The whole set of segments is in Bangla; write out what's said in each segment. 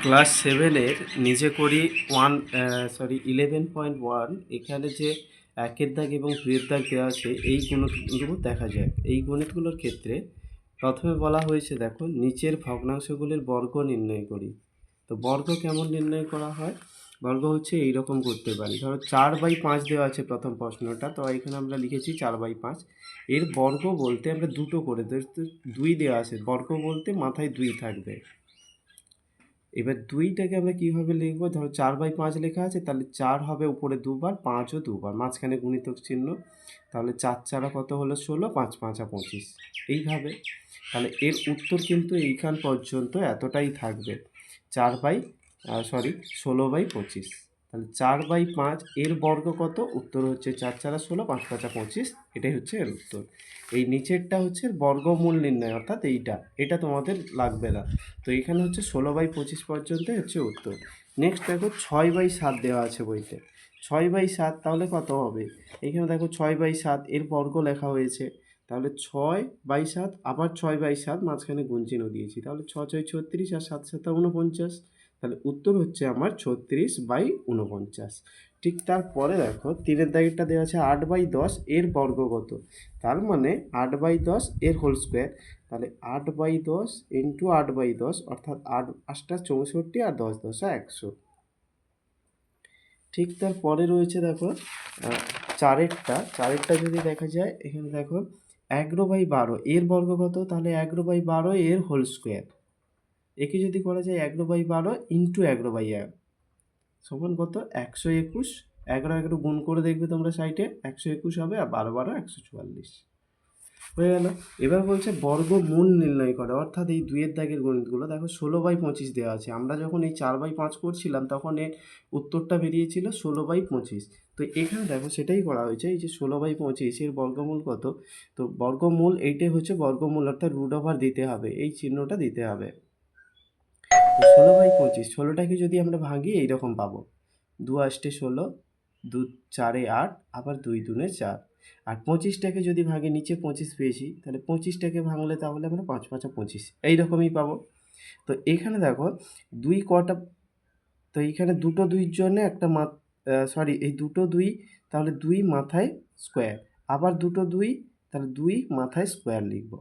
ক্লাস সেভেনের নিজে করি 11.1 এখানে যে একের দাগ এবং দুইয়ের দাগ দেওয়া আছে এই গণিতগুলো দেখা যায়। এই গণিতগুলোর ক্ষেত্রে প্রথমে বলা হয়েছে, দেখো, নিচের ভগ্নাংশগুলির বর্গ নির্ণয় করি। তো বর্গ কেমন নির্ণয় করা হয়? বর্গ হচ্ছে এইরকম করতে পারি। ধরো 4/5 দেওয়া আছে প্রথম প্রশ্নটা, তো এখানে আমরা লিখেছি 4/5। এর বর্গ বলতে আমরা দুটো করে, 2 দেওয়া আছে, বর্গ বলতে মাথায় 2 থাকবে। এবার 2টাকে আমরা কীভাবে লিখবো? ধরো 4/5 লেখা আছে, তাহলে 4 হবে উপরে দুবার, 5ও দুবার, মাঝখানে গুণিতক চিহ্ন। তাহলে 4 4 কত হলো 16, 5 5 25। এইভাবে তাহলে এর উত্তর কিন্তু এইখান পর্যন্ত এতটাই থাকবে, 16/25। তাহলে 4/5 এর বর্গ কত? উত্তর হচ্ছে 4 4 16, 5 5 25। এটাই হচ্ছে এর উত্তর। এই নিচেরটা হচ্ছে বর্গমূল নির্ণয়, অর্থাৎ এটা তোমাদের লাগবে না। তো এখানে হচ্ছে 16/25 পর্যন্ত হচ্ছে উত্তর। নেক্সট দেখো 6/7 দেওয়া আছে বইতে। 6/7 তাহলে কত হবে? এখানে দেখো 6/7 এর বর্গ লেখা হয়েছে, তাহলে 6/7 আবার 6/7 মাঝখানে গুণ চিহ্ন দিয়েছি, তাহলে 6 6 36 আর 7 7 49। তাহলে উত্তর হচ্ছে আমার 36/49। ঠিক তারপরে দেখো 3-এর দাগেরটা দেওয়া আছে 8/10 এর বর্গ কত? তার মানে 8/10 এর হোল স্কোয়ার। তাহলে 8/10 ইন্টু 8/10 অর্থাৎ 8 8টা 64 আর 10 10 100। ঠিক তারপরে রয়েছে দেখো চারেরটা যদি দেখা যায়, এখানে দেখো 11/12 এর বর্গ কত? তাহলে 11/12 এর হোল স্কোয়ার। একে যদি করা যায় 11/12 ইন্টু 11/1 সমান কত? 121। 11 11 গুণ করে দেখবে তোমরা সাইডে, 121 হবে, আর 12 12 144 হয়ে গেল। এবার বলছে বর্গমূল নির্ণয় করে, অর্থাৎ এই 2-এর দাগের গণিতগুলো দেখো 16/25 দেওয়া আছে। আমরা যখন এই 4/5 করছিলাম তখন এর উত্তরটা বেরিয়েছিল 16/25। তো এখানে দেখো সেটাই করা হয়েছে, এই যে 16/25 এর বর্গমূল কত? তো বর্গমূল এইটাই হচ্ছে বর্গমূল, অর্থাৎ রুট ওভার দিতে হবে, এই চিহ্নটা দিতে হবে। তো 16/25, 16টাকে যদি আমরা ভাঙি এইরকম পাবো, 2 8 16, 2 4 8, আবার 2 2 4। আর 25টাকে যদি ভাগে, নিচে 25 পেয়েছি, তাহলে 25টাকে ভাঙলে তাহলে আমরা 5 5 25 এইরকমই পাবো। তো এখানে দেখো 2 কটা, তো এইখানে দুটো 2-র জন্য একটা এই দুটো 2, তাহলে 2 মাথায় স্কোয়ার, আবার দুটো 2, তাহলে 2 মাথায় স্কোয়ার লিখব।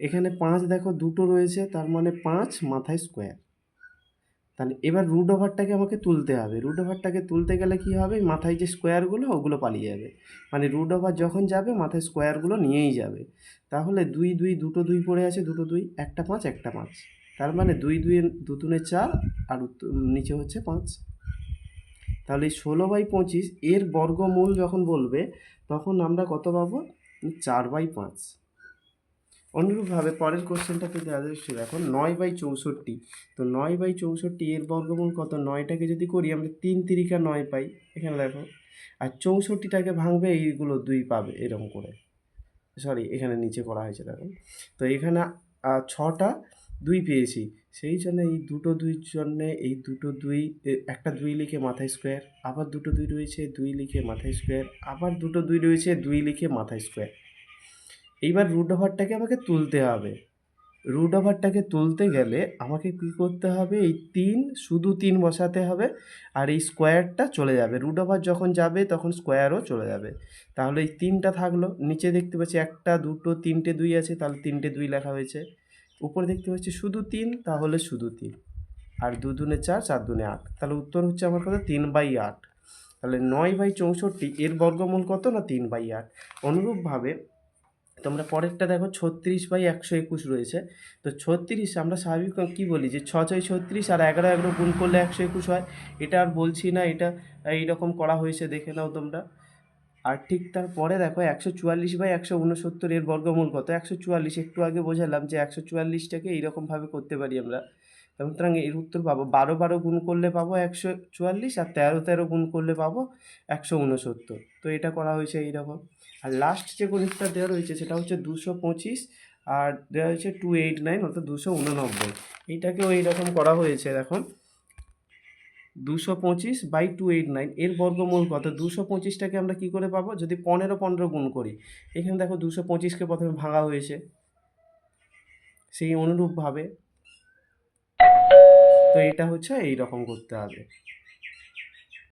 এখানে 5 দেখো দুটো রয়েছে, তার মানে 5 মাথায় স্কোয়ার। তাহলে এবার রুট ওভারটাকে আমাকে তুলতে হবে। রুট ওভারটাকে তুলতে গেলে কী হবে? মাথায় যে স্কোয়ারগুলো ওগুলো পালিয়ে যাবে, মানে রুট ওভার যখন যাবে মাথায় স্কোয়ারগুলো নিয়েই যাবে। তাহলে 2 2 দুটো 2 পড়ে আছে, দুটো 2, একটা 5 একটা 5, তার মানে 2 2 2 2 4, আর নিচে হচ্ছে 5। তাহলে এই 16/25 এর বর্গমূল যখন বলবে তখন আমরা কত পাবো? 4/5। অনুরূপভাবে পরের কোশ্চেনটাতে দেওয়া যাচ্ছে, দেখো 9/64। তো 9/64 এর বর্গমূল কত? 9টাকে যদি করি আমরা 3 3 9 পাই, এখানে দেখো। আর 64টাকে ভাঙবে, এইগুলো 2 পাবে এরকম করে, এখানে নিচে করা হয়েছে দেখো। তো এখানে 6টা 2 পেয়েছি, সেই জন্য এই দুটো 2-র জন্যে এই দুটো 2, একটা 2 লিখে মাথায় স্কোয়ার, আবার দুটো 2 রয়েছে 2 লিখে মাথায় স্কোয়ার, আবার দুটো 2 রয়েছে 2 লিখে মাথায় স্কোয়ার। এইবার রুট ওভারটাকে আমাকে তুলতে হবে। রুট ওভারটাকে তুলতে গেলে আমাকে কী করতে হবে? এই 3, শুধু 3 বসাতে হবে, আর এই স্কোয়ারটা চলে যাবে। রুট ওভার যখন যাবে তখন স্কোয়ারও চলে যাবে। তাহলে এই 3টা থাকলো, নিচে দেখতে পাচ্ছি 1 2 3টে 2 আছে, তাহলে 3টে 2 লেখা হয়েছে। উপরে দেখতে পাচ্ছি শুধু 3, তাহলে শুধু 3, আর 2 2 4, 4 2 8। তাহলে উত্তর হচ্ছে আমার কত? 3/8। তাহলে 9/64 এর বর্গমূল কত? না 3/8। অনুরূপভাবে তোমরা পরেরটা দেখো 36/121 রয়েছে। তো 36 আমরা স্বাভাবিক কী বলি, যে 6 6 36 আর 11 11 গুণ করলে 121 হয়। এটা আর বলছি না, এটা এইরকম করা হয়েছে, দেখে নাও তোমরা। আর ঠিক তারপরে দেখো 144/169 এর বর্গমূল কত? 144 একটু আগে বোঝালাম যে 144টাকে এইরকমভাবে করতে পারি আমরা। সুতরাং এর উত্তর পাবো 12 12 গুণ করলে পাবো 144, আর 13 13 গুণ করলে পাবো 169। তো এটা করা হয়েছে এইরকম। আর লাস্ট যে গণিতটা দেওয়া রয়েছে সেটা হচ্ছে 225, আর দেওয়া হয়েছে 289, অর্থাৎ 289। এইটাকেও এইরকম করা হয়েছে, দেখো 225/289 এর বর্গমূল কত? 225টাকে আমরা কী করে পাবো? যদি 15 15 গুণ করি, এখানে দেখো 225কে প্রথমে ভাঙা হয়েছে, সেই অনুরূপভাবে তো এটা হচ্ছে এই রকম করতে হবে।